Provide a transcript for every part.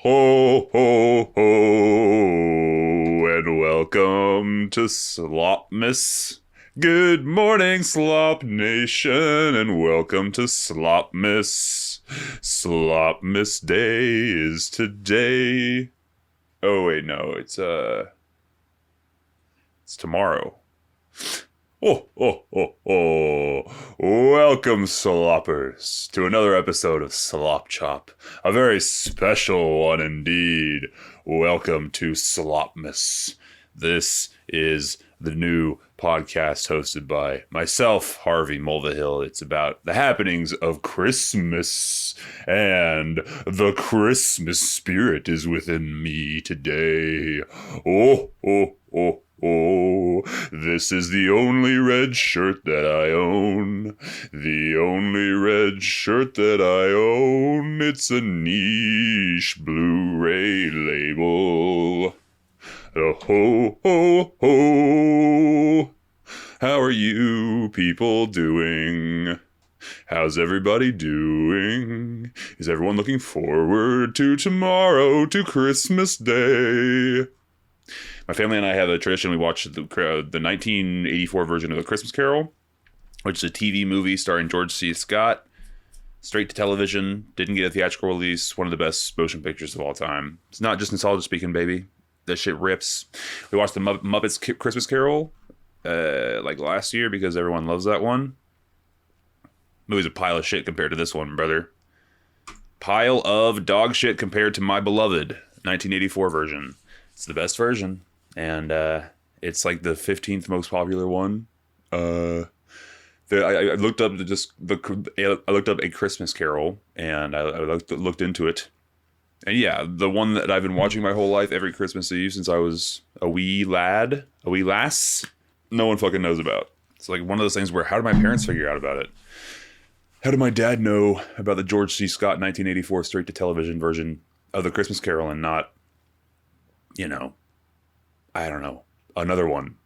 Ho, ho, ho, and welcome to Slopmas. Good morning, Slop Nation, and welcome to Slopmas. Slopmas Day is today. Oh, wait, no, it's tomorrow. Oh. Welcome, sloppers, to another episode of Slop Chop. A very special one indeed. Welcome to Slopmas. This is the new podcast hosted by myself, Harvey Mulvihill. It's about the happenings of Christmas, and the Christmas spirit is within me today. Oh, this is the only red shirt that I own. The only red shirt that I own. It's a niche Blu-ray label. Ho. How are you people doing? How's everybody doing? Is everyone looking forward to tomorrow, to Christmas Day? My family and I have a tradition. We watch the 1984 version of The Christmas Carol, which is a TV movie starring George C. Scott. Straight to television. Didn't get a theatrical release. One of the best motion pictures of all time. It's not just nostalgia speaking, baby. That shit rips. We watched the Muppets Christmas Carol like last year because everyone loves that one. Movie's a pile of shit compared to this one, brother. Pile of dog shit compared to my beloved 1984 version. It's the best version. And it's like the 15th most popular one. I looked up I looked up A Christmas Carol, and I looked into it. And yeah, the one that I've been watching my whole life, every Christmas Eve since I was a wee lass, no one fucking knows about. It's like one of those things where, how did my parents figure out about it? How did my dad know about the George C. Scott 1984 straight to television version of the Christmas Carol and not, I don't know, another one?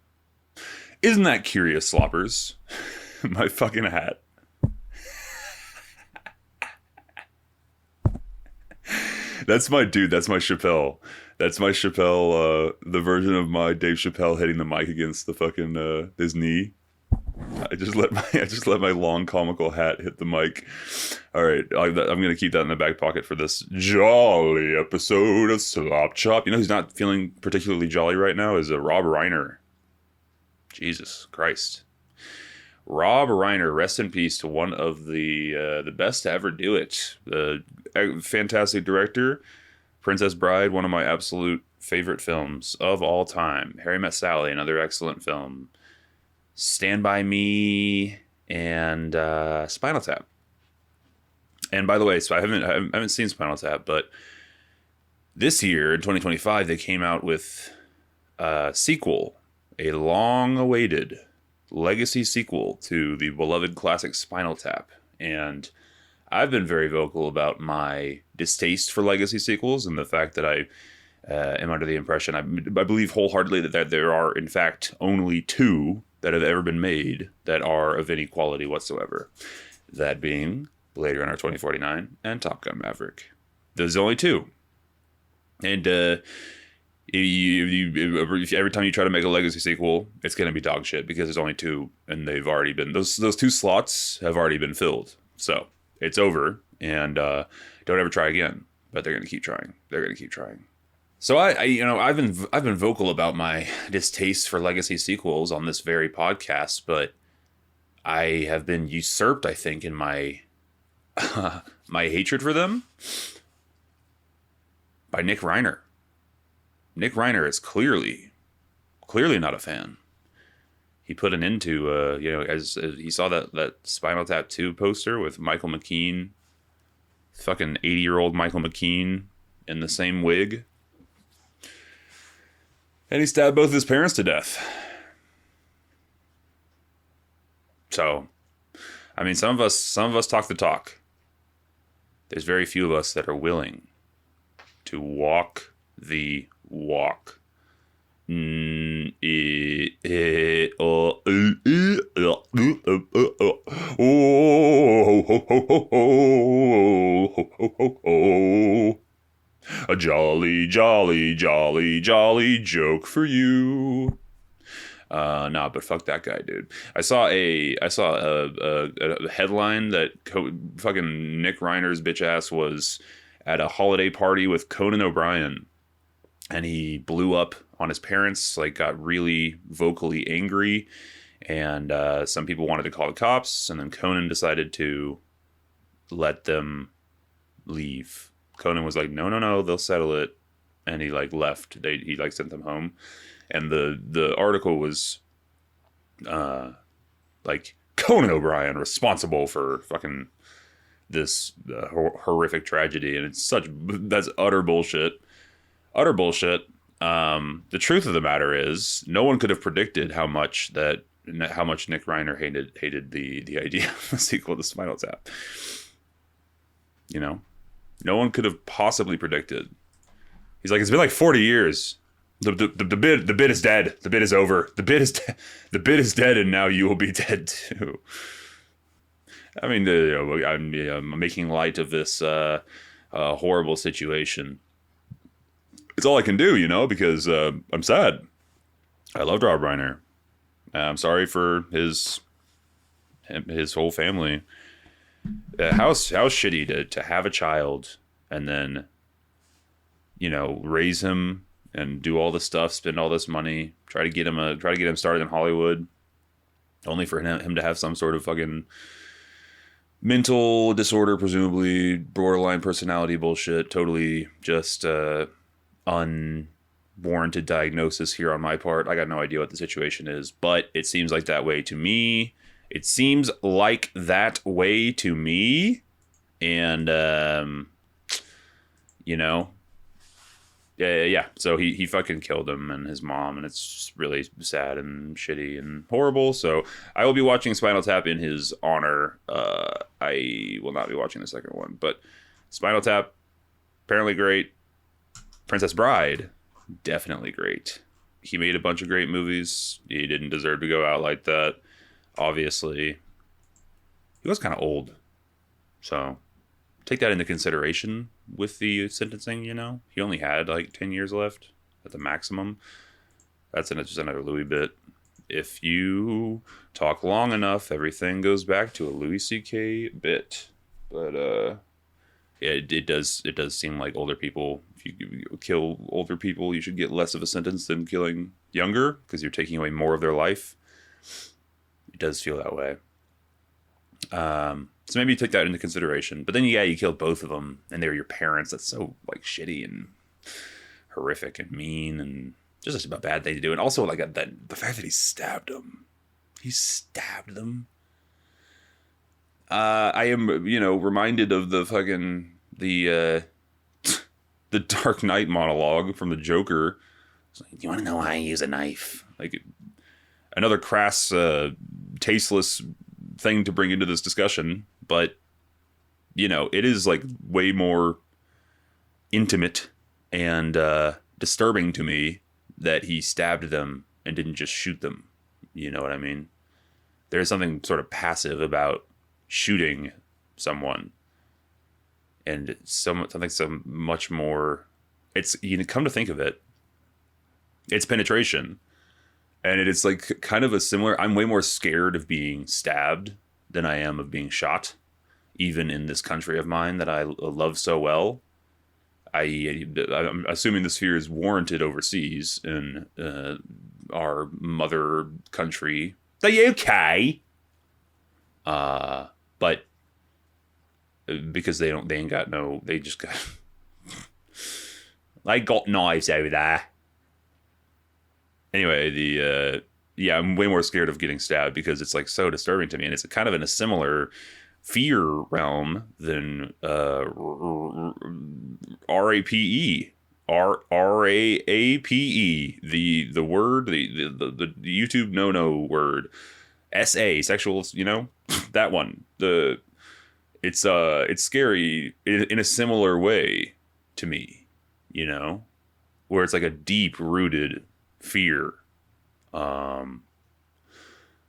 Isn't that curious, sloppers? My fucking hat. That's my dude. That's my Chappelle. That's my Chappelle, the version of my Dave Chappelle hitting the mic against the fucking, his knee. I just let my long comical hat hit the mic. All right, I'm gonna keep that in the back pocket for this jolly episode of Slop Chop. You know who's not feeling particularly jolly right now is Rob Reiner. Jesus Christ, Rob Reiner, rest in peace to one of the best to ever do it. The fantastic director, Princess Bride, one of my absolute favorite films of all time. Harry Met Sally, another excellent film. Stand By Me, and Spinal Tap. And by the way, so I haven't seen Spinal Tap, but this year in 2025 they came out with a sequel, a long-awaited legacy sequel to the beloved classic Spinal Tap. And I've been very vocal about my distaste for legacy sequels and the fact that I am under the impression, I believe wholeheartedly that there are in fact only two that have ever been made that are of any quality whatsoever. That being Blade Runner 2049 and Top Gun Maverick. Those are only two. And every time you try to make a legacy sequel, it's going to be dog shit because there's only two, and they've already been, those two slots have already been filled. So it's over, and don't ever try again. But they're going to keep trying. So I've been vocal about my distaste for legacy sequels on this very podcast, but I have been usurped, I think, in my my hatred for them by Nick Reiner. Nick Reiner is clearly not a fan. He put an end to as he saw that Spinal Tap 2 poster with Michael McKean, fucking 80-year-old Michael McKean in the same wig. And he stabbed both his parents to death. So, I mean, some of us talk the talk. There's very few of us that are willing to walk the walk. A jolly, jolly, jolly, jolly joke for you. Nah, but fuck that guy, dude. I saw a headline that fucking Nick Reiner's bitch ass was at a holiday party with Conan O'Brien, and he blew up on his parents, like got really vocally angry, and some people wanted to call the cops, and then Conan decided to let them leave. Conan was like, no, no, no, they'll settle it, and he like left. He like sent them home, and the article was like Conan O'Brien responsible for fucking this horrific tragedy, and that's utter bullshit. Utter bullshit. The truth of the matter is, no one could have predicted how much Nick Reiner hated the idea of a sequel to Spinal Tap. You know, no one could have possibly predicted. He's like, it's been like 40 years. The bid is dead. The bid is over. The bid is dead, and now you will be dead too. I mean, I'm making light of this horrible situation. It's all I can do, because I'm sad. I loved Rob Reiner. I'm sorry for his whole family. How shitty to have a child and then, raise him and do all this stuff, spend all this money, try to get him started in Hollywood, only for him to have some sort of fucking mental disorder, presumably borderline personality bullshit, totally just unwarranted diagnosis here on my part. I got no idea what the situation is, but it seems like that way to me. And yeah. So he fucking killed him and his mom, and it's just really sad and shitty and horrible. So I will be watching Spinal Tap in his honor. I will not be watching the second one, but Spinal Tap, apparently great. Princess Bride, definitely great. He made a bunch of great movies. He didn't deserve to go out like that. Obviously, he was kind of old, so take that into consideration with the sentencing. He only had like 10 years left at the maximum. That's just another Louis bit. If you talk long enough, everything goes back to a Louis C.K. bit. But it does seem like older people, if you kill older people, you should get less of a sentence than killing younger, because you're taking away more of their life. It does feel that way. So maybe you take that into consideration. But then, you killed both of them, and they were your parents. That's so, shitty and horrific and mean, and just a bad thing to do. And also, the fact that he stabbed them. He stabbed them. I am, reminded of the fucking, the Dark Knight monologue from the Joker. It's like, do you want to know why I use a knife? Another crass, tasteless thing to bring into this discussion, but it is way more intimate and disturbing to me that he stabbed them and didn't just shoot them. You know what I mean? There's something sort of passive about shooting someone, and something so much more. It's, come to think of it, it's penetration. And it is kind of a similar. I'm way more scared of being stabbed than I am of being shot, even in this country of mine that I love so well. I'm assuming this fear is warranted overseas in our mother country, the UK. But because they ain't got no. They just got. They got knives over there. Anyway, I'm way more scared of getting stabbed because it's so disturbing to me, and it's kind of in a similar fear realm than RAPE, the word, the YouTube no word, sexual, that one. It's scary in a similar way to me, where it's a deep rooted fear.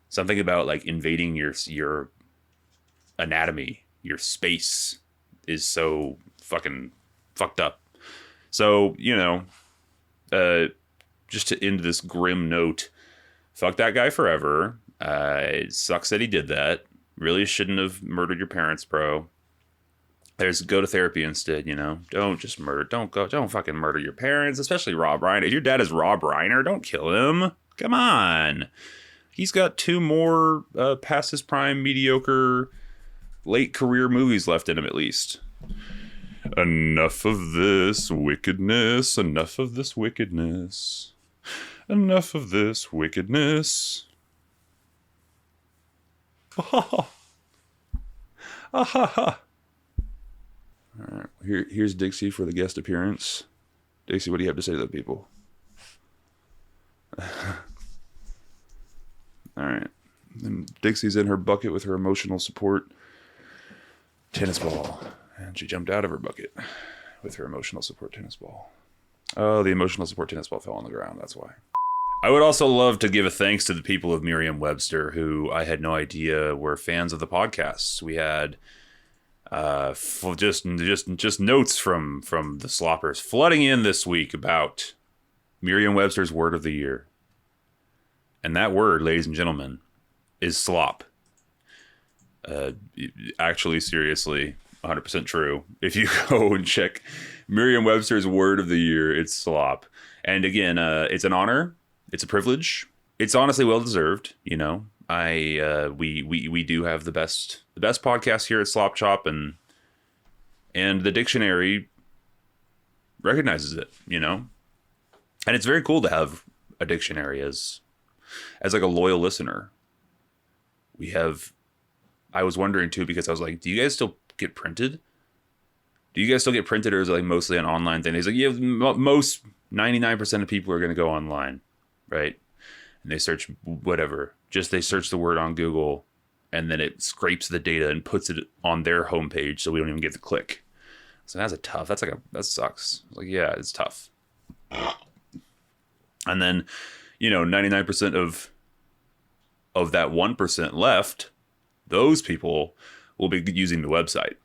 Something about invading your anatomy, your space is so fucking fucked up. So, just to end this grim note, fuck that guy forever. It sucks that he did that. Really shouldn't have murdered your parents, bro. Go to therapy instead, Don't just don't fucking murder your parents, especially Rob Reiner. If your dad is Rob Reiner, don't kill him. Come on. He's got 2 more past his prime, mediocre, late career movies left in him at least. Enough of this wickedness. Enough of this wickedness. Enough of this wickedness. Ha ha ha. All right, here's Dixie for the guest appearance. Dixie, what do you have to say to the people? All right. And Dixie's in her bucket with her emotional support tennis ball. And she jumped out of her bucket with her emotional support tennis ball. Oh, the emotional support tennis ball fell on the ground. That's why. I would also love to give a thanks to the people of Merriam-Webster, who I had no idea were fans of the podcasts. We had just notes from the Sloppers flooding in this week about Merriam-Webster's word of the year. And that word, ladies and gentlemen, is slop. Actually, seriously, 100% true. If you go and check Merriam-Webster's word of the year, it's slop. And again, it's an honor. It's a privilege. It's honestly well-deserved, we do have the best podcast here at Slop Chop, and the dictionary recognizes it, And it's very cool to have a dictionary as like a loyal listener. I was wondering too, because I was like, do you guys still get printed? Or is it like mostly an online thing? He's like, yeah, most 99% of people are going to go online, right? And they search whatever. They search the word on Google, and then it scrapes the data and puts it on their homepage, so we don't even get the click. So that sucks. Like, yeah, it's tough. And then, 99% of that 1% left, those people will be using the website.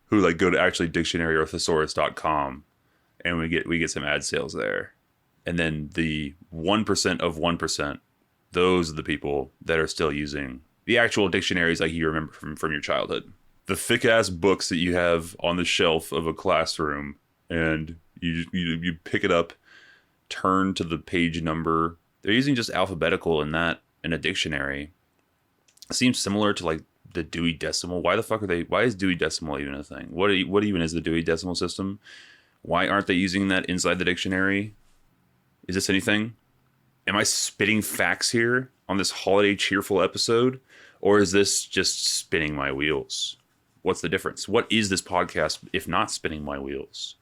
Who like go to actually dictionary or thesaurus.com, and we get some ad sales there. And then the 1% of 1%, those are the people that are still using the actual dictionaries like you remember from your childhood. The thick ass books that you have on the shelf of a classroom, and you pick it up, turn to the page number. They're using just alphabetical in a dictionary. It seems similar to like the Dewey Decimal. Why is Dewey Decimal even a thing? What even is the Dewey Decimal System? Why aren't they using that inside the dictionary? Is this anything? Am I spitting facts here on this holiday cheerful episode? Or is this just spinning my wheels? What's the difference? What is this podcast if not spinning my wheels?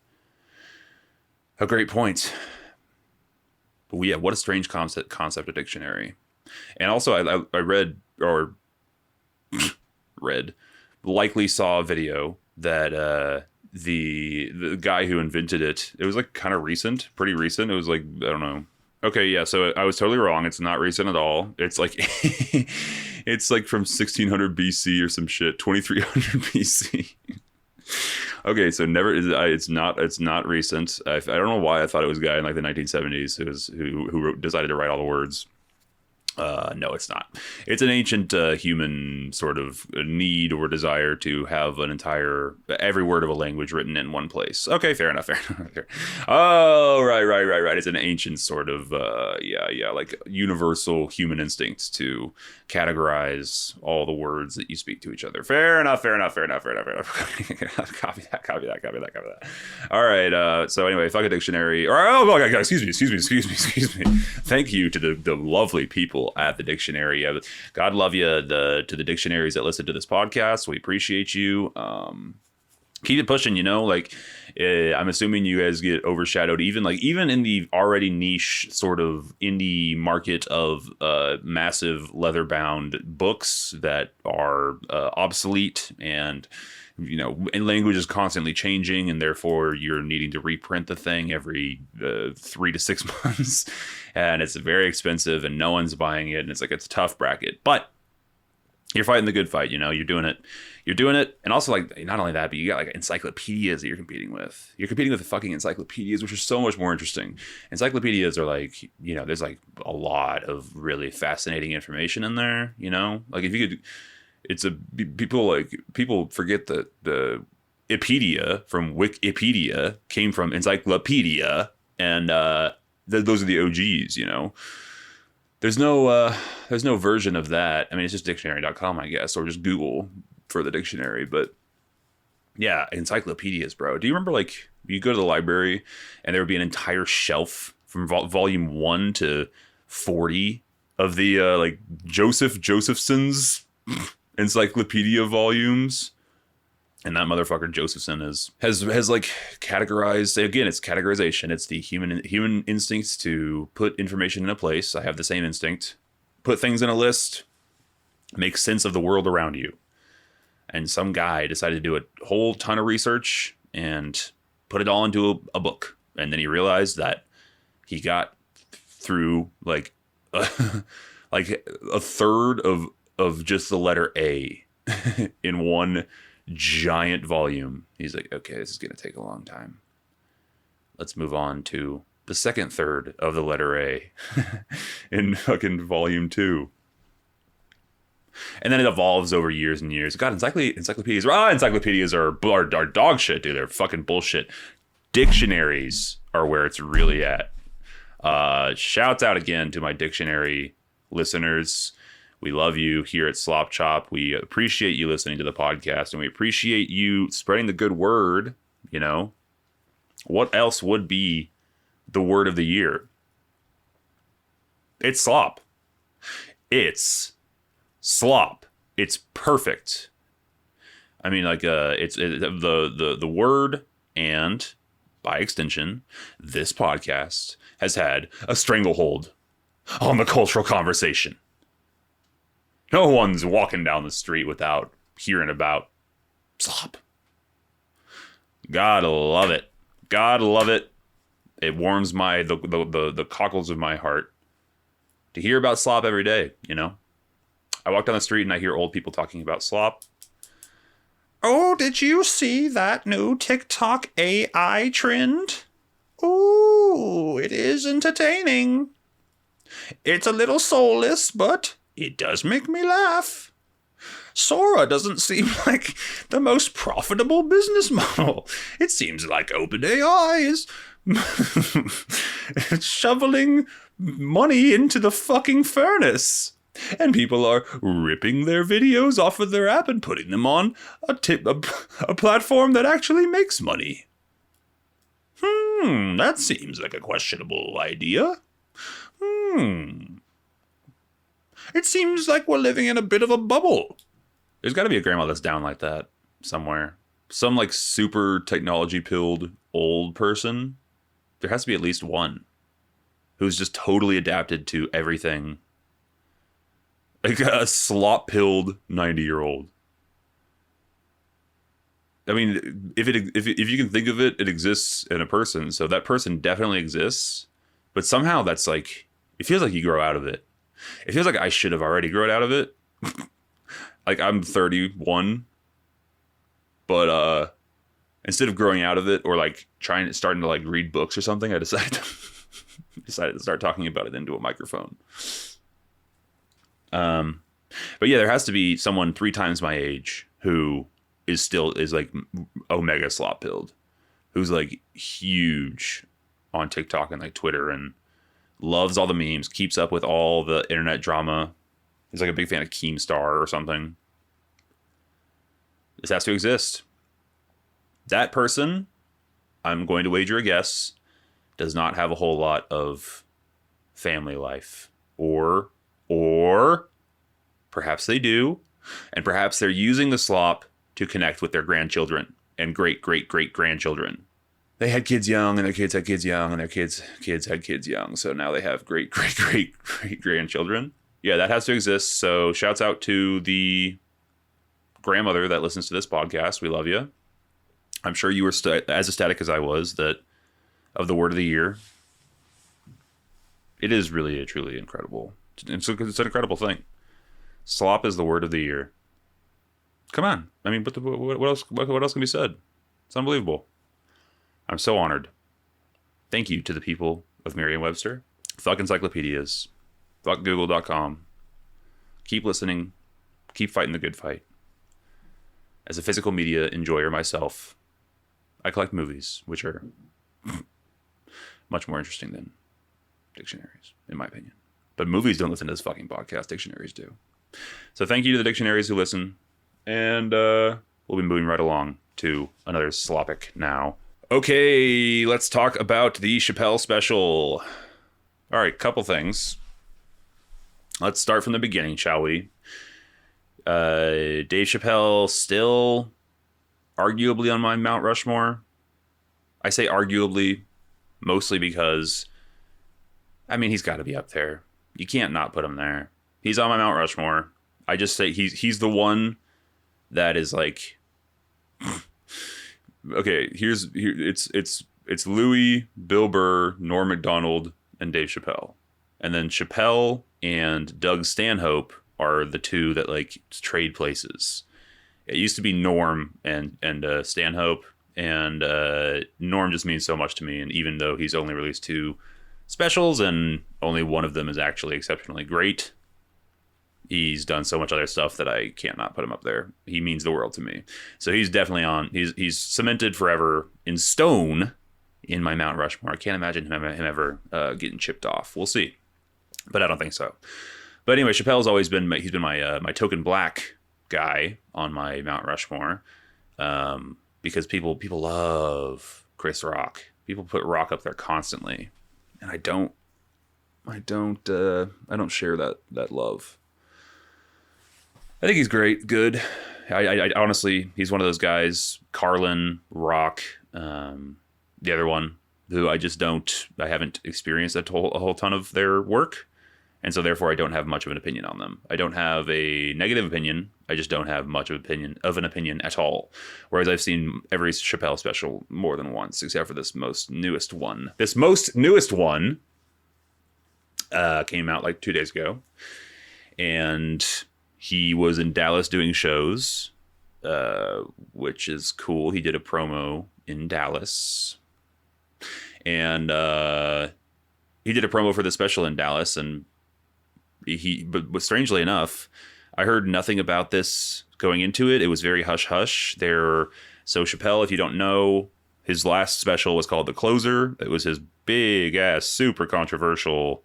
A great point. But yeah, what a strange concept of dictionary. And also I read likely saw a video that the guy who invented it was like kind of pretty recent. It was like, I don't know. Okay, yeah, so I was totally wrong. It's not recent at all. It's like it's like from 1600 BC or some shit, 2300 BC. Okay, so it's not recent. I don't know why I thought it was a guy in like the 1970s who decided to write all the words. No, it's not. It's an ancient human sort of need or desire to have every word of a language written in one place. Okay, fair enough. Oh, right. It's an ancient sort of, like universal human instinct to categorize all the words that you speak to each other. Fair enough. Copy that. All right. So anyway, fuck a dictionary. Excuse me. Thank you to the lovely people at the dictionary. God love you to the dictionaries that listen to this podcast. We appreciate you. Keep it pushing, I'm assuming you guys get overshadowed even in the already niche sort of indie market of massive leather bound books that are obsolete, and and language is constantly changing, and therefore you're needing to reprint the thing every 3 to 6 months, and it's very expensive and no one's buying it, and it's a tough bracket. But You're fighting the good fight, you know, you're doing it. And also, like, not only that, but you got like encyclopedias that you're competing with. You're competing with the fucking encyclopedias, which are so much more interesting. Encyclopedias are like, you know, there's like a lot of really fascinating information in there, you know, like if you could, people forget that the Ipedia from Wikipedia came from encyclopedia, and those are the OGs, you know. There's no version of that. I mean, it's just dictionary.com, I guess, or just Google for the dictionary. But yeah, encyclopedias, bro. Do you remember, like, you go to the library and there would be an entire shelf from volume 1 to 40 of the like Josephson's encyclopedia volumes? And that motherfucker Josephson has like categorized, again, it's categorization. It's the human instincts to put information in a place. I have the same instinct. Put things in a list, make sense of the world around you. And some guy decided to do a whole ton of research and put it all into a book. And then he realized that he got through like a third of just the letter A in one giant volume. He's like, okay, this is going to take a long time. Let's move on to the second third of the letter A in fucking volume 2. And then it evolves over years and years. God, encyclopedias. Encyclopedias are dog shit, dude. They're fucking bullshit. Dictionaries are where it's really at. Shouts out again to my dictionary listeners. We love you here at Slop Chop. We appreciate you listening to the podcast, and we appreciate you spreading the good word. You know, what else would be the word of the year? It's slop. It's slop. It's perfect. I mean, like, it's the word, and by extension, this podcast has had a stranglehold on the cultural conversation. No one's walking down the street without hearing about slop. Gotta love it. Gotta love it. It warms the cockles of my heart to hear about slop every day, you know? I walk down the street and I hear old people talking about slop. Oh, did you see that new TikTok AI trend? Ooh, it is entertaining. It's a little soulless, but it does make me laugh. Sora doesn't seem like the most profitable business model. It seems like OpenAI is shoveling money into the fucking furnace. And people are ripping their videos off of their app and putting them on a platform that actually makes money. That seems like a questionable idea. It seems like we're living in a bit of a bubble. There's got to be a grandma that's down like that somewhere. Some like super technology pilled old person. There has to be at least one who's just totally adapted to everything. Like a slop pilled 90-year-old. I mean, if you can think of it, it exists in a person. So that person definitely exists. But somehow that's like, it feels like you grow out of it. It feels like I should have already grown out of it. Like, I'm 31, but instead of growing out of it or like starting to like read books or something, I decided to start talking about it into a microphone. But yeah, there has to be someone 3 times my age who is like omega slop pilled, who's like huge on TikTok and like Twitter and loves all the memes, keeps up with all the internet drama. He's like a big fan of Keemstar or something. This has to exist. That person, I'm going to wager a guess, does not have a whole lot of family life. Or perhaps they do. And perhaps they're using the slop to connect with their grandchildren and great-great-great-grandchildren. They had kids young, and their kids had kids young, and their kids had kids young. So now they have great-great-great-great-grandchildren. Yeah, that has to exist. So shouts out to the grandmother that listens to this podcast. We love you. I'm sure you were as ecstatic as I was that of the word of the year. It is really, truly incredible. It's an incredible thing. Slop is the word of the year. Come on. I mean, what else can be said? It's unbelievable. I'm so honored. Thank you to the people of Merriam-Webster. Fuck encyclopedias. Fuck Google.com. Keep listening. Keep fighting the good fight. As a physical media enjoyer myself, I collect movies, which are much more interesting than dictionaries, in my opinion. But movies don't listen to this fucking podcast. Dictionaries do. So thank you to the dictionaries who listen. And we'll be moving right along to another slopic now. Okay, let's talk about the Chappelle special. All right, couple things. Let's start from the beginning, shall we? Dave Chappelle still arguably on my Mount Rushmore. I say arguably mostly because, I mean, he's got to be up there. You can't not put him there. He's on my Mount Rushmore. I just say he's the one that is like, okay, it's Louis, Bill Burr, Norm Macdonald, and Dave Chappelle. And then Chappelle and Doug Stanhope are the two that like trade places. It used to be Norm and Stanhope, and Norm just means so much to me. And even though he's only released 2 specials and only one of them is actually exceptionally great, he's done so much other stuff that I can't not put him up there. He means the world to me. So he's definitely on. He's cemented forever in stone in my Mount Rushmore. I can't imagine him ever getting chipped off. We'll see, but I don't think so. But anyway, Chappelle's always been my token black guy on my Mount Rushmore, because people love Chris Rock. People put Rock up there constantly, and I don't share that love. I think he's great, good. I honestly, he's one of those guys, Carlin, Rock, the other one who I haven't experienced a whole ton of their work. And so therefore I don't have much of an opinion on them. I don't have a negative opinion. I just don't have much of an opinion at all. Whereas I've seen every Chappelle special more than once, except for this most newest one. This most newest one came out like 2 days ago. And he was in Dallas doing shows, which is cool. He did a promo in Dallas. And he did a promo for the special in Dallas, and but strangely enough, I heard nothing about this going into it. It was very hush hush. So Chappelle, if you don't know, his last special was called The Closer. It was his big ass, super controversial,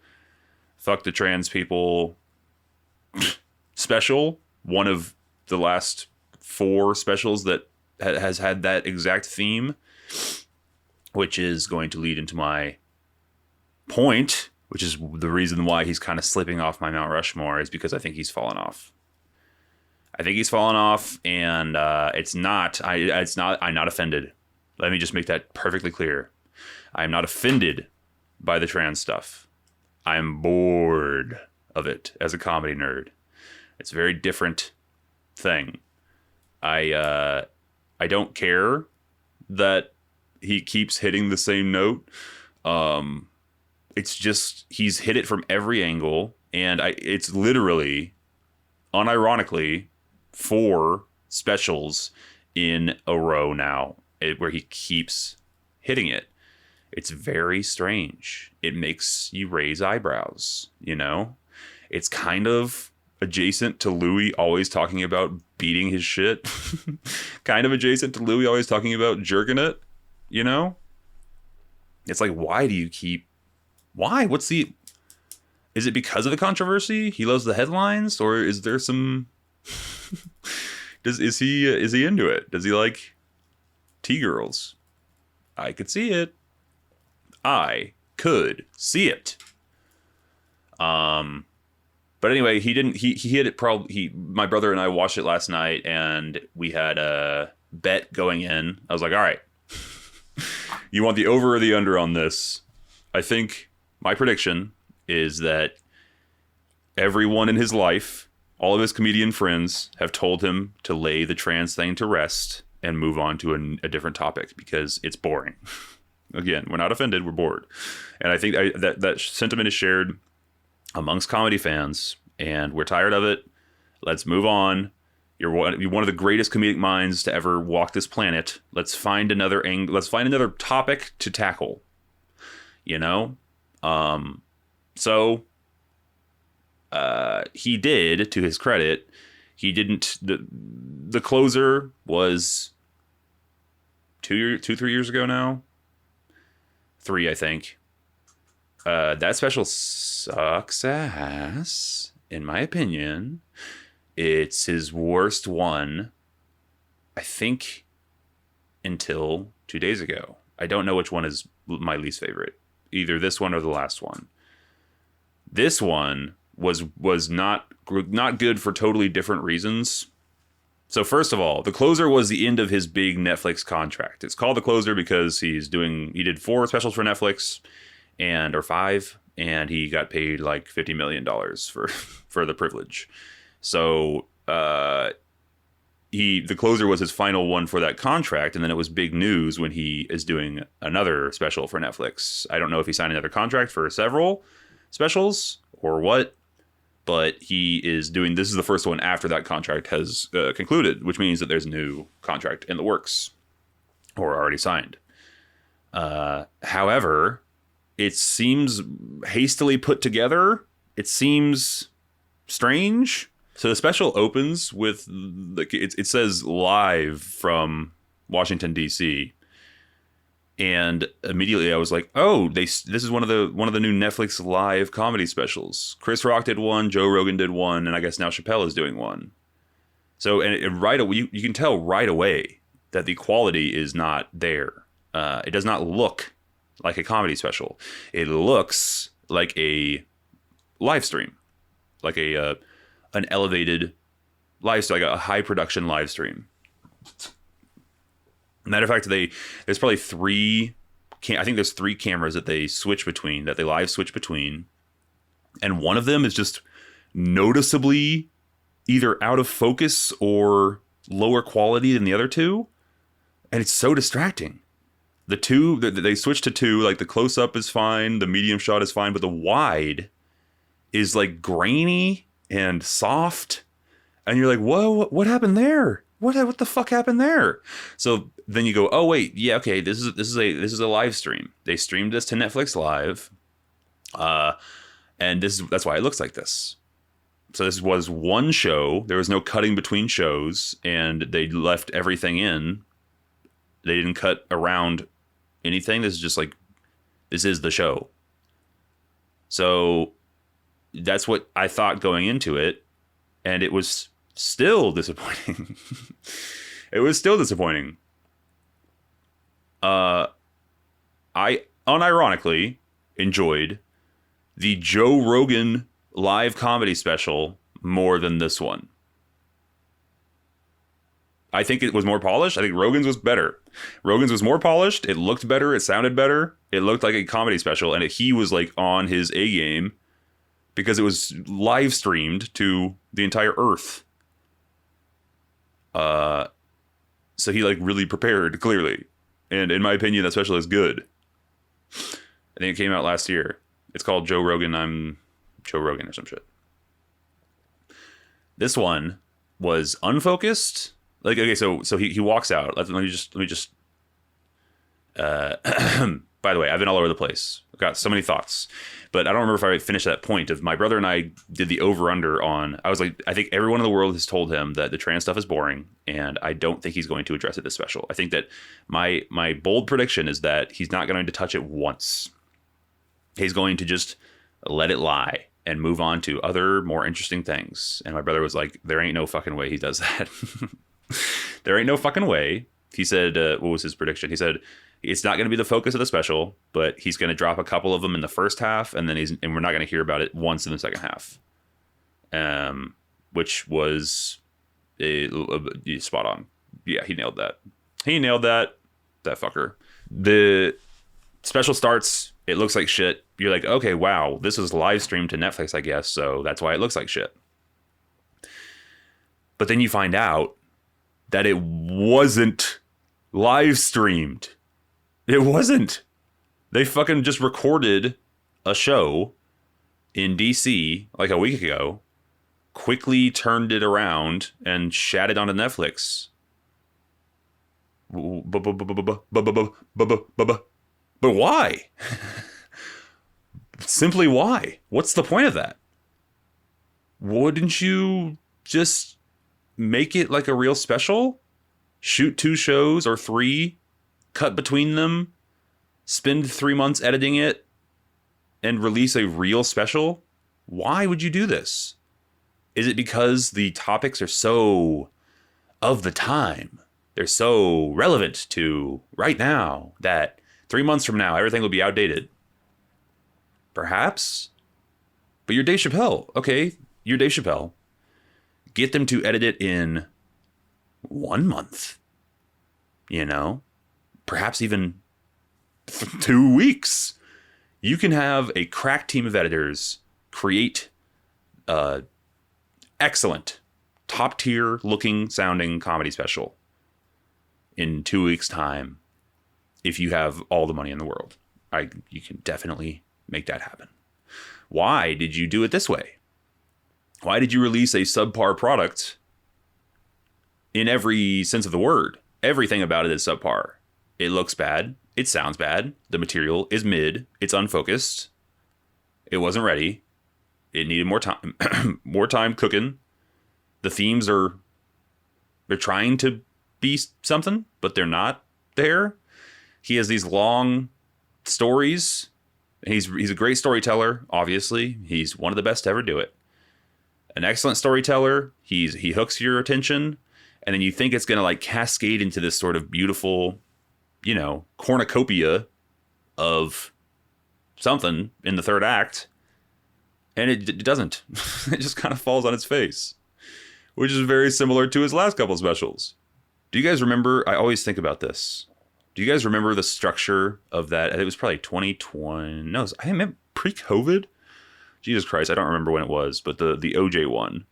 fuck the trans people special. One of the last 4 specials that has had that exact theme, which is going to lead into my point, which is the reason why he's kind of slipping off my Mount Rushmore, is because I think he's fallen off. I think he's fallen off, and I'm not offended. Let me just make that perfectly clear. I'm not offended by the trans stuff. I'm bored of it as a comedy nerd. It's a very different thing. I don't care that he keeps hitting the same note. It's just, he's hit it from every angle, and it's literally, unironically, 4 specials in a row now where he keeps hitting it. It's very strange. It makes you raise eyebrows, you know? It's kind of adjacent to Louis always talking about beating his shit. Kind of adjacent to Louis always talking about jerking it, you know? It's like, why? Is it because of the controversy? He loves the headlines, or is there some, is he into it? Does he like T-girls? I could see it. I could see it. But anyway, he hit it my brother and I watched it last night, and we had a bet going in. I was like, all right, you want the over or the under on this? I think my prediction is that everyone in his life, all of his comedian friends, have told him to lay the trans thing to rest and move on to a different topic because it's boring. Again, we're not offended, we're bored. And I think that sentiment is shared amongst comedy fans, and we're tired of it. Let's move on. You're one of the greatest comedic minds to ever walk this planet. Let's find another Let's find another topic to tackle. You know, so he did. To his credit, he didn't. The closer was 3 years ago now. 3, I think. That special sucks ass, in my opinion. It's his worst one, I think, until 2 days ago. I don't know which one is my least favorite. Either this one or the last one. This one was not good for totally different reasons. So first of all, the closer was the end of his big Netflix contract. It's called the closer because he did 4 specials for Netflix or 5, and he got paid like $50 million for the privilege. So the closer was his final one for that contract, and then it was big news when he is doing another special for Netflix. I don't know if he signed another contract for several specials or what, but he is doing, this is the first one after that contract has concluded, which means that there's a new contract in the works or already signed. However, it seems hastily put together. It seems strange. So the special opens with, it says live from Washington, D.C., and immediately I was like, "Oh, this is one of the new Netflix live comedy specials. Chris Rock did one, Joe Rogan did one, and I guess now Chappelle is doing one." So, and right away, you can tell right away that the quality is not there. It does not look like a comedy special. It looks like a live stream, like an elevated live stream, like a high production live stream. Matter of fact, there's probably 3. I think there's 3 cameras that they live switch between, and one of them is just noticeably either out of focus or lower quality than the other 2, and it's so distracting. The 2 they switch to 2, like the close up is fine, the medium shot is fine, but the wide is like grainy and soft, and you're like, whoa, what happened there? What the fuck happened there? So then you go, oh wait, yeah, okay, this is a live stream. They streamed this to Netflix Live, and that's why it looks like this. So this was one show. There was no cutting between shows, and they left everything in. They didn't cut around anything. This is the show. So that's what I thought going into it, and it was still disappointing. It was still disappointing. I unironically enjoyed the Joe Rogan live comedy special more than this one. I think it was more polished. I think Rogan's was better. Rogan's was more polished. It looked better. It sounded better. It looked like a comedy special, and he was like on his A game because it was live streamed to the entire earth. So he like really prepared, clearly. And in my opinion, that special is good. I think it came out last year. It's called Joe Rogan, I'm Joe Rogan or some shit. This one was unfocused. Like, okay, so he walks out. Let me just by the way, I've been all over the place. I've got so many thoughts, but I don't remember if I finished that point of my brother and I did the over-under on, I was like, I think everyone in the world has told him that the trans stuff is boring, and I don't think he's going to address it this special. I think that my bold prediction is that he's not going to touch it once. He's going to just let it lie and move on to other more interesting things. And my brother was like, there ain't no fucking way he does that. There ain't no fucking way. He said, what was his prediction? He said, it's not going to be the focus of the special, but he's going to drop a couple of them in the first half, and then we're not going to hear about it once in the second half. Which was spot on. Yeah, he nailed that. That fucker. The special starts. It looks like shit. You're like, okay, wow, this was live streamed to Netflix, I guess, so that's why it looks like shit. But then you find out that it wasn't live streamed. It wasn't. They fucking just recorded a show in DC like a week ago quickly turned it around and shat it onto Netflix. But why? Simply why? What's the point of that? Wouldn't you just make it like a real special? Shoot 2 shows or 3, cut between them, spend 3 months editing it, and release a real special? Why would you do this? Is it because the topics are so of the time? They're so relevant to right now that 3 months from now, everything will be outdated. Perhaps. But you're Dave Chappelle. Okay, you're Dave Chappelle. Get them to edit it in 1 month. You know? Perhaps even 2 weeks. You can have a crack team of editors create excellent, top tier looking, sounding comedy special in 2 weeks' time. If you have all the money in the world, you can definitely make that happen. Why did you do it this way? Why did you release a subpar product in every sense of the word? Everything about it is subpar. It looks bad. It sounds bad. The material is mid. It's unfocused. It wasn't ready. It needed more time. More time cooking. The themes they're trying to be something, but they're not there. He has these long stories. He's a great storyteller, obviously. He's one of the best to ever do it. An excellent storyteller. He hooks your attention, and then you think it's going to like cascade into this sort of beautiful, you know, cornucopia of something in the third act. And it doesn't. It just kind of falls on its face, which is very similar to his last couple specials. Do you guys remember? I always think about this. Do you guys remember the structure of that? It was probably 2020. No, I meant pre-COVID. Jesus Christ, I don't remember when it was, but the OJ one.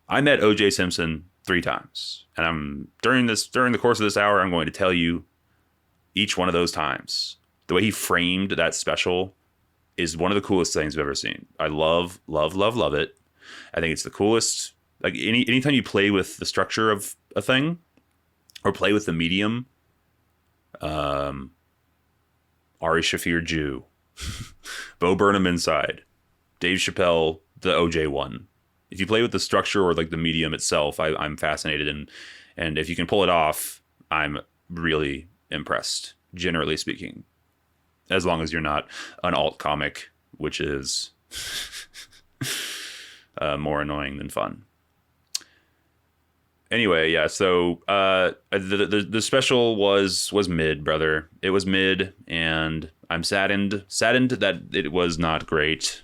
I met OJ Simpson 3 times, and during the course of this hour, I'm going to tell you each one of those times. The way he framed that special is one of the coolest things I've ever seen. I love it. I think it's the coolest. Like anytime you play with the structure of a thing, or play with the medium. Ari Shaffir Jew, Bo Burnham Inside, Dave Chappelle, the OJ one. If you play with the structure or like the medium itself, I'm fascinated, and if you can pull it off, I'm really impressed, generally speaking. As long as you're not an alt comic, which is more annoying than fun. Anyway, yeah. So the special was mid, brother. It was mid, and I'm saddened that it was not great.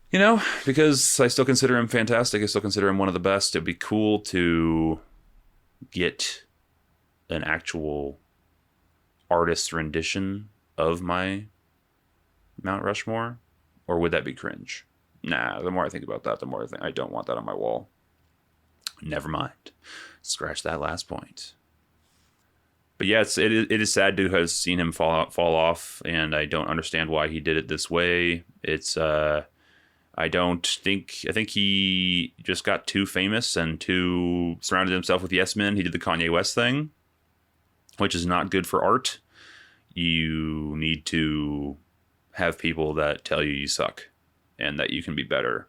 You know, because I still consider him fantastic. I still consider him one of the best. It'd be cool to get an actual artist rendition of my Mount Rushmore, or would that be cringe? Nah. The more I think about that, the more I think I don't want that on my wall. Never mind. Scratch that last point. But yeah, it is sad to have seen him fall off, and I don't understand why he did it this way. I think he just got too famous and too surrounded himself with yes men. He did the Kanye West thing, which is not good for art. You need to have people that tell you suck and that you can be better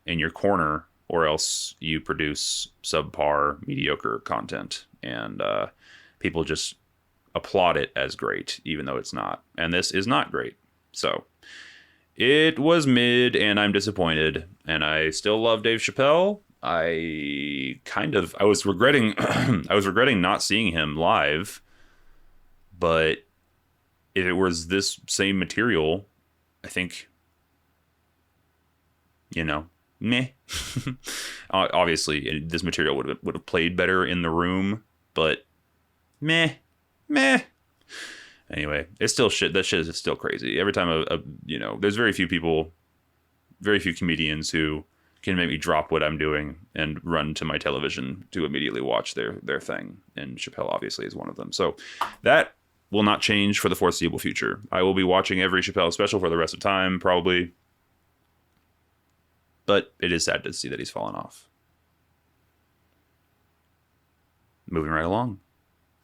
in your corner, or else you produce subpar, mediocre content, and people just applaud it as great, even though it's not. And this is not great. So it was mid, and I'm disappointed. And I still love Dave Chappelle. I was regretting not seeing him live. But if it was this same material, I think, you know, meh. Obviously, this material would have played better in the room, but meh. Anyway, it's still shit. That shit is still crazy. Every time there's very few comedians who can make me drop what I'm doing and run to my television to immediately watch their thing. And Chappelle obviously is one of them. So that will not change for the foreseeable future. I will be watching every Chappelle special for the rest of time, probably. but it is sad to see that he's fallen off. Moving right along.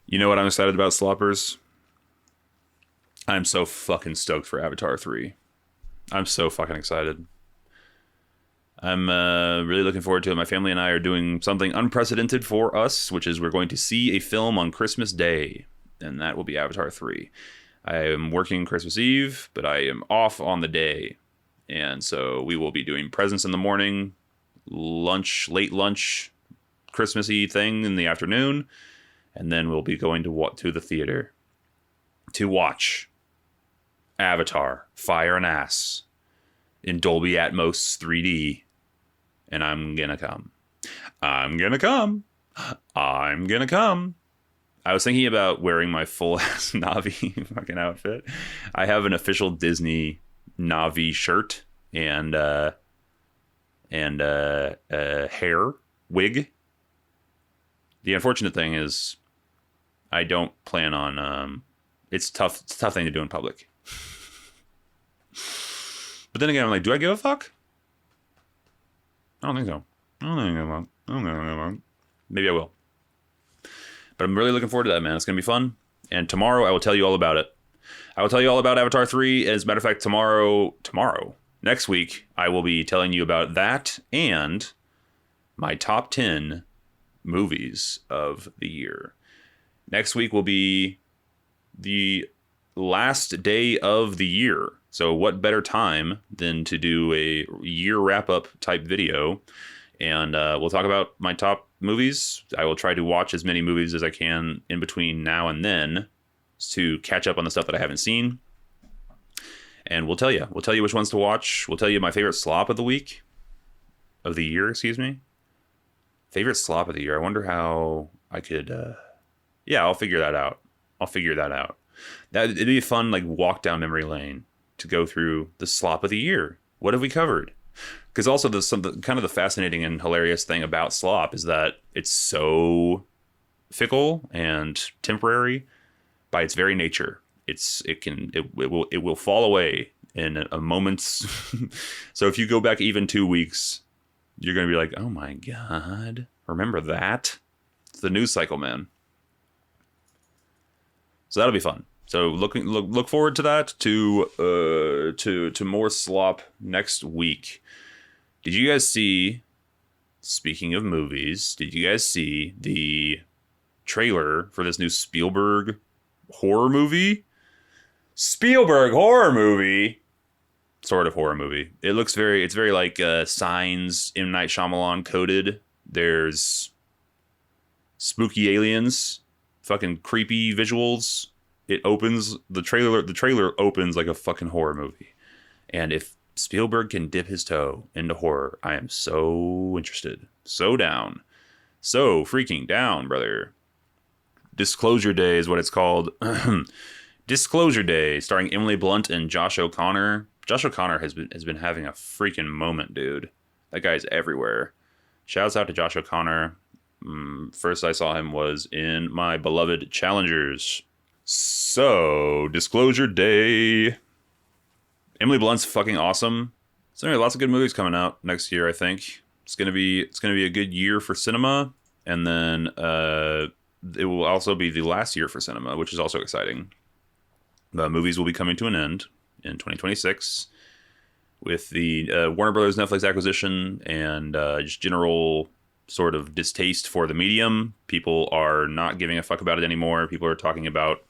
You know what I'm excited about, Sloppers? I'm so fucking stoked for Avatar 3. I'm so fucking excited. I'm really looking forward to it. My family and I are doing something unprecedented for us, which is we're going to see a film on Christmas Day, and that will be Avatar 3. I am working Christmas Eve, but I am off on the day, and so we will be doing presents in the morning, lunch, late lunch, Christmassy thing in the afternoon, and then we'll be going to the theater to watch Avatar, Fire and Ass in Dolby Atmos 3D. And I'm gonna come. I'm gonna come. I'm gonna come. I was thinking about wearing my full ass Na'vi fucking outfit. I have an official Disney Na'vi shirt and hair wig. The unfortunate thing is I don't plan on it's a tough thing to do in public. But then again, I'm like, do I give a fuck? I don't think so. I don't think I will. Maybe I will. But I'm really looking forward to that, man. It's going to be fun. And tomorrow I will tell you all about it. I will tell you all about Avatar 3. As a matter of fact, tomorrow, next week, I will be telling you about that and my top 10 movies of the year. Next week will be the last day of the year. So what better time than to do a year wrap-up type video. And we'll talk about my top movies. I will try to watch as many movies as I can in between now and then to catch up on the stuff that I haven't seen. And we'll tell you which ones to watch. We'll tell you my favorite slop of the week. Of the year, excuse me. Favorite slop of the year. I wonder how I could... I'll figure that out. It'd be a fun walk down memory lane to go through the slop of the year. What have we covered? Because also the fascinating and hilarious thing about slop is that it's so fickle and temporary by its very nature. It will fall away in a moment's. So if you go back even 2 weeks, you're gonna be like, oh my god, remember that? It's the news cycle, man. So that'll be fun. So look forward to that. To more slop next week. Did you guys see? Speaking of movies, did you guys see the trailer for this new Spielberg horror movie? Spielberg horror movie. Sort of horror movie. It's very like Signs, M. Night Shyamalan coded. There's spooky aliens, fucking creepy visuals. The trailer opens like a fucking horror movie. And if Spielberg can dip his toe into horror, I am so interested. So down. So freaking down, brother. Disclosure Day is what it's called. Disclosure Day, starring Emily Blunt and Josh O'Connor. Josh O'Connor has been having a freaking moment, dude. That guy's everywhere. Shouts out to Josh O'Connor. First I saw him was in my beloved Challengers. So, Disclosure Day. Emily Blunt's fucking awesome. So anyway, lots of good movies coming out next year, I think. It's gonna be a good year for cinema. And then it will also be the last year for cinema, which is also exciting. The movies will be coming to an end in 2026 with the Warner Brothers Netflix acquisition and just general sort of distaste for the medium. People are not giving a fuck about it anymore. People are talking about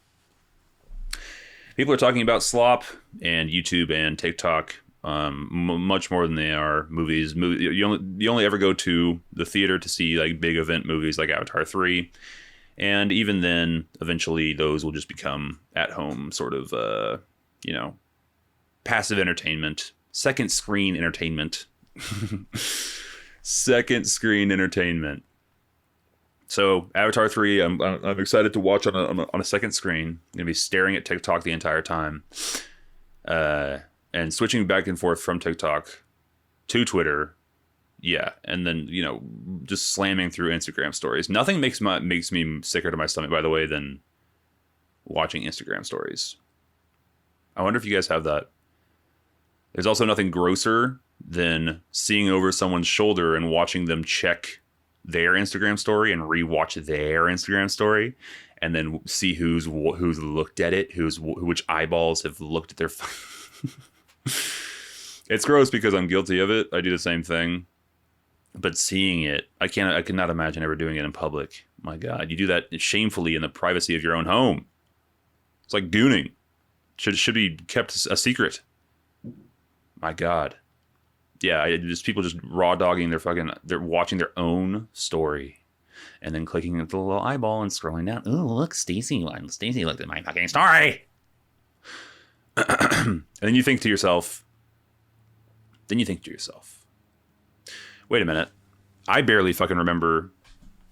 slop and YouTube and TikTok much more than they are movies. You only ever go to the theater to see like big event movies like Avatar 3. And even then, eventually those will just become at-home sort of, passive entertainment, second screen entertainment. Second screen entertainment. So Avatar 3, I'm excited to watch on a second screen. I'm gonna be staring at TikTok the entire time, and switching back and forth from TikTok to Twitter. Yeah, and then just slamming through Instagram stories. Nothing makes me sicker to my stomach, by the way, than watching Instagram stories. I wonder if you guys have that. There's also nothing grosser than seeing over someone's shoulder and watching them check their Instagram story and rewatch their Instagram story, and then see who's looked at it, which eyeballs have looked at their. It's gross because I'm guilty of it. I do the same thing, but seeing it, I cannot imagine ever doing it in public. My God, you do that shamefully in the privacy of your own home. It's like gooning. Should be kept a secret. My God. Yeah, people just raw dogging they're watching their own story and then clicking at the little eyeball and scrolling down. Oh, look, Stacy looked at my fucking story. And then you think to yourself, wait a minute. I barely fucking remember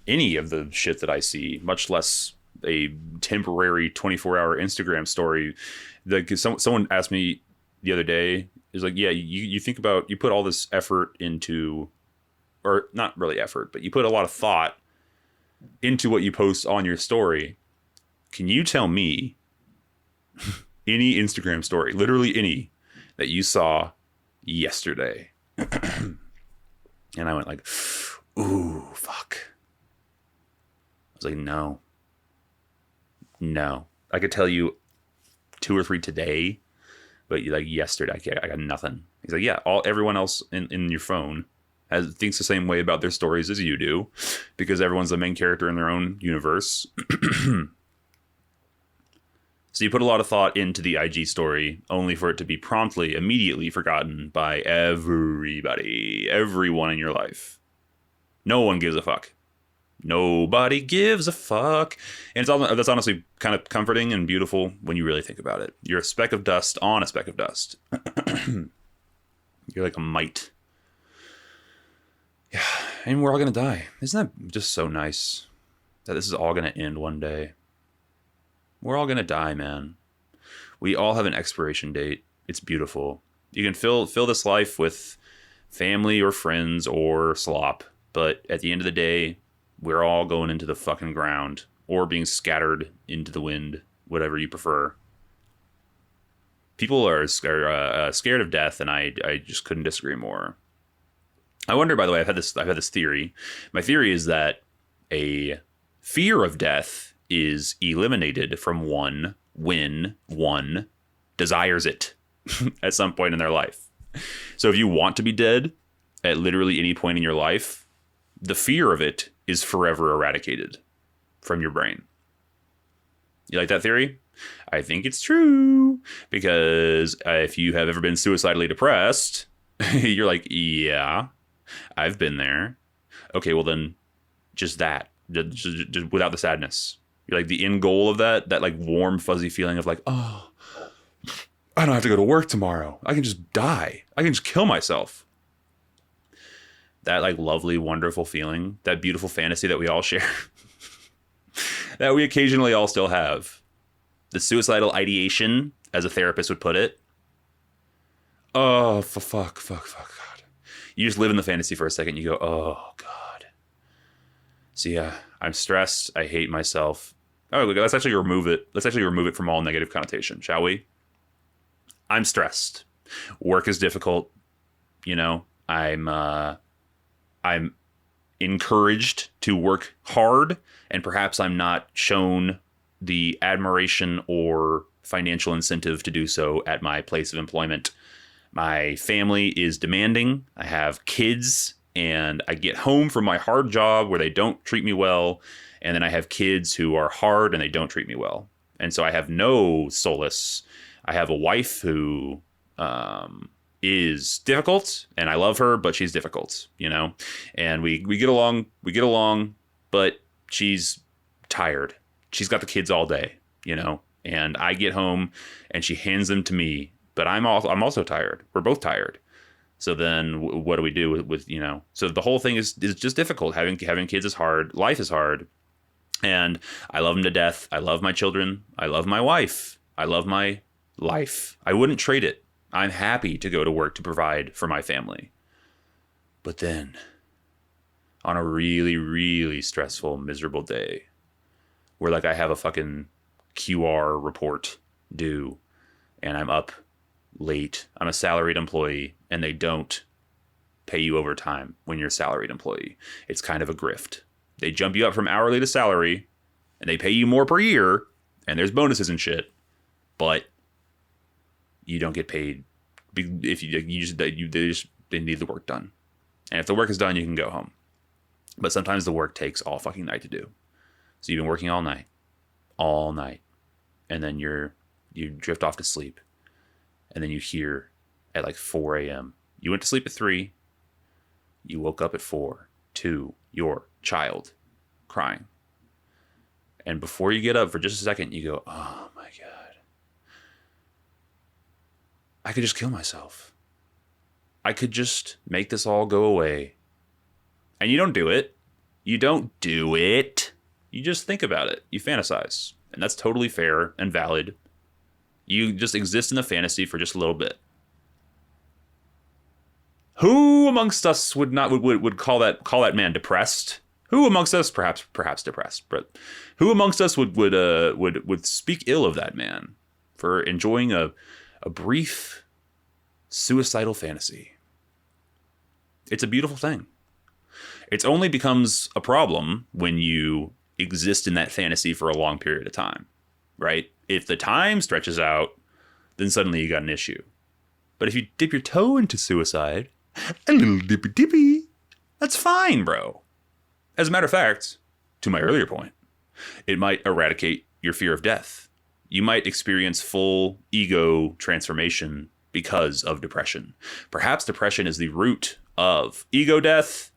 any of the shit that I see, much less a temporary 24-hour Instagram story. Like someone asked me the other day, is like, yeah, you think about, you put all this effort into, or not really effort, but you put a lot of thought into what you post on your story. Can you tell me any Instagram story, literally any, that you saw yesterday? And I went like, ooh, fuck. I was like, no. I could tell you 2 or 3 today, but like yesterday, I got nothing. He's like, yeah, everyone else in your phone thinks the same way about their stories as you do, because everyone's the main character in their own universe. So you put a lot of thought into the IG story, only for it to be immediately forgotten by everybody, everyone in your life. No one gives a fuck. Nobody gives a fuck. And that's honestly kind of comforting and beautiful when you really think about it. You're a speck of dust on a speck of dust. You're like a mite. Yeah, and we're all going to die. Isn't that just so nice that this is all going to end one day? We're all going to die, man. We all have an expiration date. It's beautiful. You can fill this life with family or friends or slop, but at the end of the day, we're all going into the fucking ground or being scattered into the wind, whatever you prefer. People are scared of death, and I just couldn't disagree more. I wonder, by the way, I've had this theory. My theory is that a fear of death is eliminated from one when one desires it at some point in their life. So if you want to be dead at literally any point in your life, the fear of it is forever eradicated from your brain. You like that theory? I think it's true, because if you have ever been suicidally depressed, you're like, yeah, I've been there. Okay, well then just without the sadness. You're like the end goal of that like warm, fuzzy feeling of like, oh, I don't have to go to work tomorrow. I can just die. I can just kill myself. That like lovely, wonderful feeling, that beautiful fantasy that we all share, that we occasionally all still have. The suicidal ideation, as a therapist would put it. Oh, fuck, God. You just live in the fantasy for a second. You go, oh, God. So yeah, I'm stressed. I hate myself. Oh, let's actually remove it. Let's actually remove it from all negative connotation, shall we? I'm stressed. Work is difficult. You know, I'm encouraged to work hard, and perhaps I'm not shown the admiration or financial incentive to do so at my place of employment. My family is demanding. I have kids, and I get home from my hard job where they don't treat me well. And then I have kids who are hard and they don't treat me well. And so I have no solace. I have a wife who is difficult, and I love her, but she's difficult, you know? And we get along, but she's tired. She's got the kids all day, you know? And I get home and she hands them to me, but I'm also tired. We're both tired. So then what do we do with you know? So the whole thing is just difficult. Having kids is hard. Life is hard. And I love them to death. I love my children. I love my wife. I love my life. I wouldn't trade it. I'm happy to go to work to provide for my family. But then, on a really, really stressful, miserable day, where like I have a fucking QR report due, and I'm up late, I'm a salaried employee, and they don't pay you overtime when you're a salaried employee. It's kind of a grift. They jump you up from hourly to salary, and they pay you more per year, and there's bonuses and shit, but you don't get paid if they need the work done. And if the work is done, you can go home. But sometimes the work takes all fucking night to do. So you've been working all night, and then you drift off to sleep, and then you hear at like 4 a.m. You went to sleep at 3, you woke up at 4 to your child crying. And before you get up for just a second, you go, oh my God, I could just kill myself. I could just make this all go away. And you don't do it. You don't do it. You just think about it. You fantasize. And that's totally fair and valid. You just exist in the fantasy for just a little bit. Who amongst us would call that man depressed? Who amongst us, perhaps depressed, but who amongst us would speak ill of that man for enjoying a brief suicidal fantasy? It's a beautiful thing. It only becomes a problem when you exist in that fantasy for a long period of time, right? If the time stretches out, then suddenly you got an issue. But if you dip your toe into suicide, a little dippy, that's fine, bro. As a matter of fact, to my earlier point, it might eradicate your fear of death. You might experience full ego transformation because of depression. Perhaps depression is the root of ego death,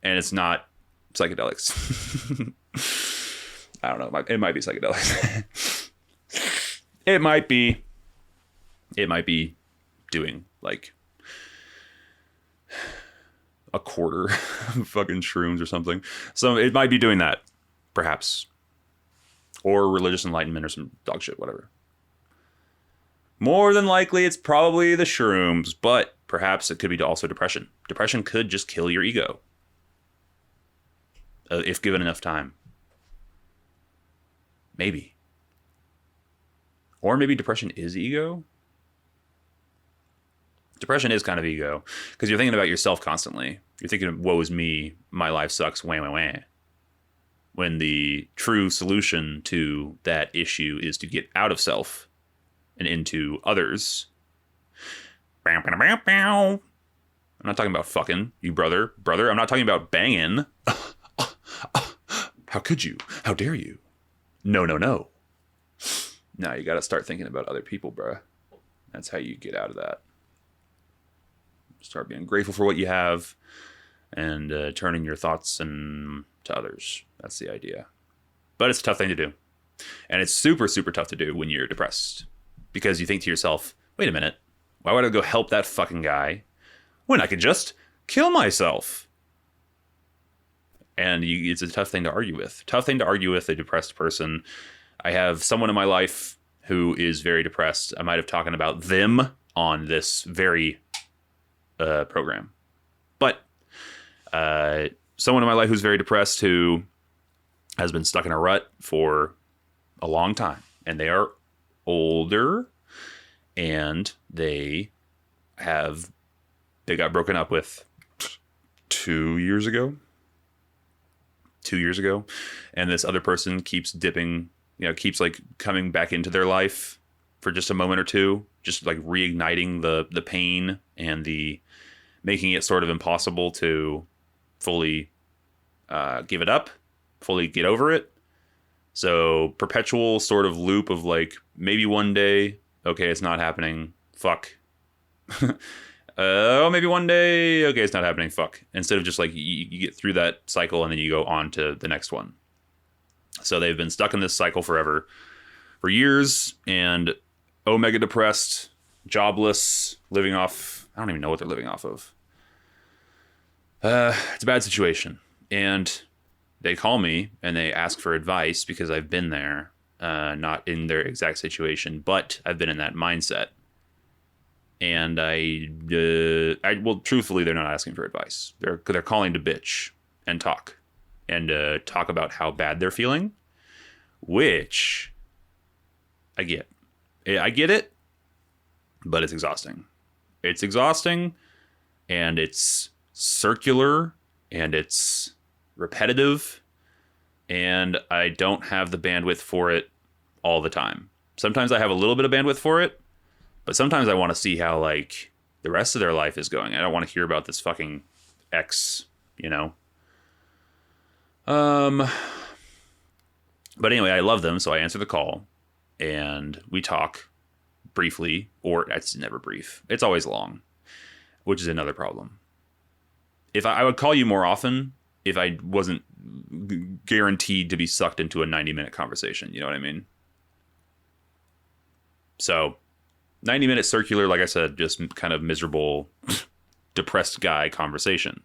and it's not psychedelics. I don't know. It might be psychedelics. It might be doing like a quarter of fucking shrooms or something. So it might be doing that, perhaps. Or religious enlightenment or some dog shit, whatever. More than likely, it's probably the shrooms, but perhaps it could be also depression. Depression could just kill your ego. If given enough time. Maybe. Or maybe depression is ego. Depression is kind of ego, because you're thinking about yourself constantly. You're thinking, woe is me, my life sucks, wah, wah, wah. When the true solution to that issue is to get out of self and into others. I'm not talking about fucking, you brother. I'm not talking about banging. How could you? How dare you? No. Now you got to start thinking about other people, bruh. That's how you get out of that. Start being grateful for what you have and turning your thoughts to others. That's the idea. But it's a tough thing to do. And it's super, super tough to do when you're depressed. Because you think to yourself, wait a minute, why would I go help that fucking guy when I could just kill myself? And it's a tough thing to argue with. Tough thing to argue with a depressed person. I have someone in my life who is very depressed. I might have talked about them on this very program. But someone in my life who's very depressed, who has been stuck in a rut for a long time. And they are older, and they got broken up with 2 years ago. 2 years ago. And this other person keeps dipping, keeps like coming back into their life for just a moment or two, just like reigniting the pain and the making it sort of impossible to fully give it up, fully get over it. So perpetual sort of loop of like, maybe one day, okay, it's not happening, fuck. Maybe one day, okay, it's not happening, fuck. Instead of just like, you get through that cycle and then you go on to the next one. So they've been stuck in this cycle forever, for years, and mega depressed, jobless, living off, I don't even know what they're living off of. It's a bad situation. And they call me and they ask for advice because I've been there, not in their exact situation, but I've been in that mindset. And well, truthfully, they're not asking for advice. They're calling to bitch and talk about how bad they're feeling, which I get. I get it, but it's exhausting. It's exhausting and it's circular and it's repetitive, and I don't have the bandwidth for it all the time. Sometimes I have a little bit of bandwidth for it, but sometimes I want to see how like the rest of their life is going. I don't want to hear about this fucking ex, you know. But anyway, I love them, so I answer the call and we talk briefly, or it's never brief. It's always long, which is another problem. If I would call you more often if I wasn't guaranteed to be sucked into a 90-minute conversation, you know what I mean? So 90-minute circular, like I said, just kind of miserable, depressed guy conversation.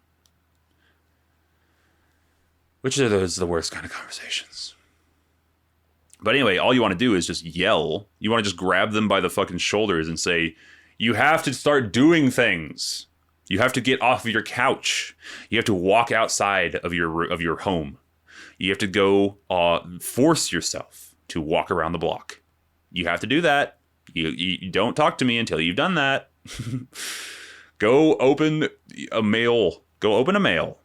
Which is the worst kind of conversations. But anyway, all you want to do is just yell. You want to just grab them by the fucking shoulders and say, you have to start doing things. You have to get off of your couch. You have to walk outside of your home. You have to go force yourself to walk around the block. You have to do that. You don't talk to me until you've done that. Go open a mail. Go open a mail.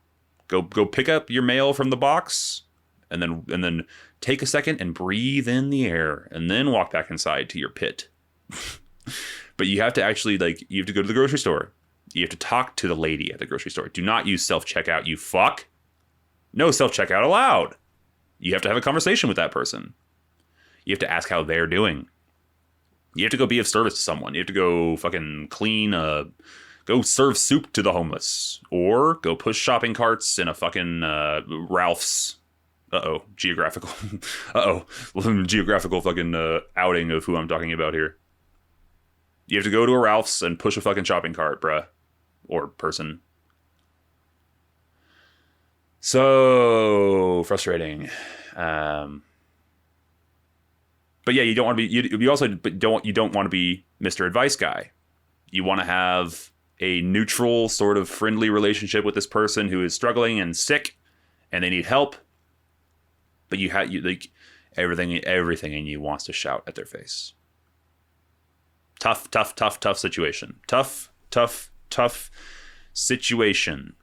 Go pick up your mail from the box, and then take a second and breathe in the air, and then walk back inside to your pit. But you have to actually you have to go to the grocery store. You have to talk to the lady at the grocery store. Do not use self-checkout, you fuck. No self-checkout allowed. You have to have a conversation with that person. You have to ask how they're doing. You have to go be of service to someone. You have to go fucking go serve soup to the homeless, or go push shopping carts in a fucking Ralph's. Geographical. Geographical fucking outing of who I'm talking about here. You have to go to a Ralph's and push a fucking shopping cart, bruh. Or person. So frustrating. But yeah, you don't want to be. You don't want to be Mr. Advice Guy. You want to have a neutral, sort of friendly relationship with this person who is struggling and sick, and they need help. But you like everything in you wants to shout at their face. Tough situation. Tough situation.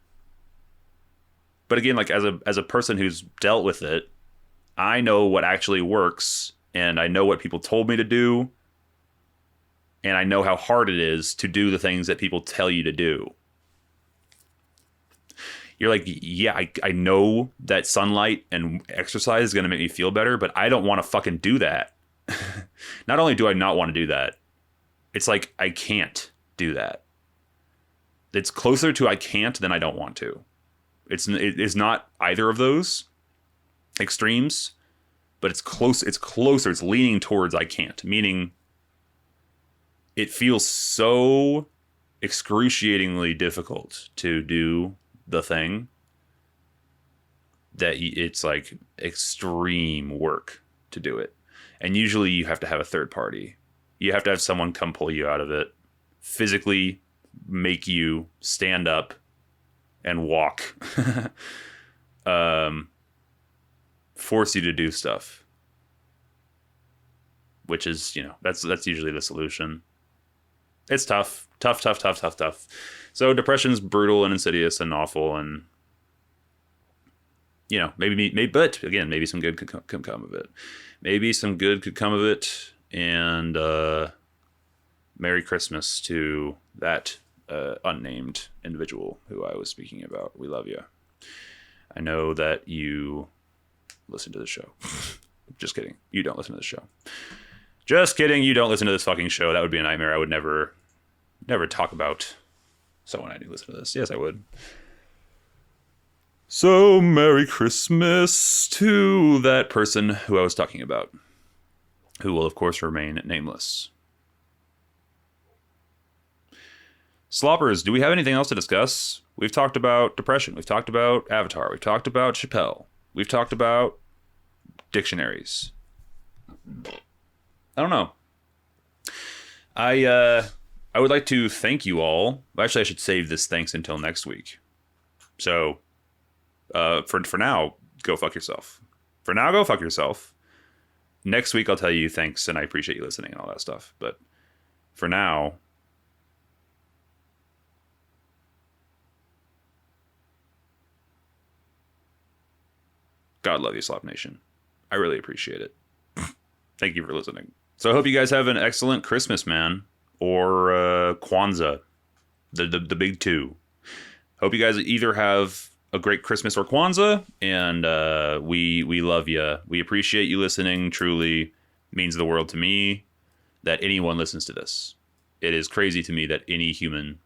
But again, like as a person who's dealt with it, I know what actually works, and I know what people told me to do, and I know how hard it is to do the things that people tell you to do. You're like, yeah, I know that sunlight and exercise is going to make me feel better, but I don't want to fucking do that. Not only do I not want to do that, it's like I can't do that. It's closer to I can't than I don't want to. It's not either of those extremes, but it's close. It's closer. It's leaning towards I can't, meaning it feels so excruciatingly difficult to do the thing that it's like extreme work to do it. And usually you have to have a third party. You have to have someone come pull you out of it, physically make you stand up and walk, force you to do stuff, which is, that's usually the solution. It's tough. So depression's brutal and insidious and awful, and maybe, but again, maybe some good could come of it. Maybe some good could come of it, and Merry Christmas to that unnamed individual who I was speaking about. We love you. I know that you listen to the show. Just kidding. You don't listen to the show. Just kidding. You don't listen to this fucking show. That would be a nightmare. I would never talk about someone I do listen to this. Yes, I would. So, Merry Christmas to that person who I was talking about, who will, of course, remain nameless. Sloppers, do we have anything else to discuss? We've talked about depression. We've talked about Avatar. We've talked about Chappelle. We've talked about dictionaries. I don't know. I would like to thank you all. Actually, I should save this thanks until next week. So, for now, go fuck yourself. For now, go fuck yourself. Next week, I'll tell you thanks and I appreciate you listening and all that stuff. But for now, God love you, Slop Nation. I really appreciate it. Thank you for listening. So I hope you guys have an excellent Christmas, man. Or Kwanzaa. The big two. Hope you guys either have a great Christmas or Kwanzaa. And we love you. We appreciate you listening. Truly means the world to me that anyone listens to this. It is crazy to me that any human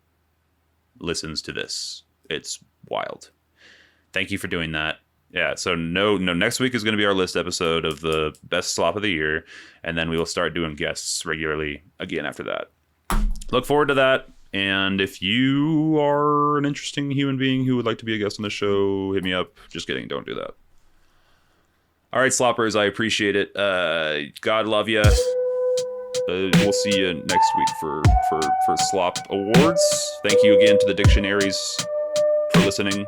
listens to this. It's wild. Thank you for doing that. Yeah, so no, next week is going to be our list episode of the best slop of the year, and then we will start doing guests regularly again after that. Look forward to that, and if you are an interesting human being who would like to be a guest on the show, hit me up. Just kidding, don't do that. All right, sloppers, I appreciate it. God love you. We'll see you next week for Slop Awards. Thank you again to the dictionaries for listening,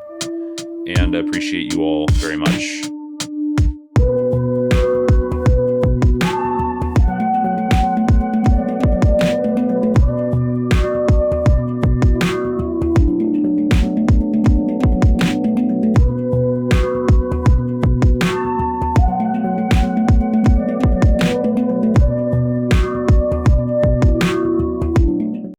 and I appreciate you all very much.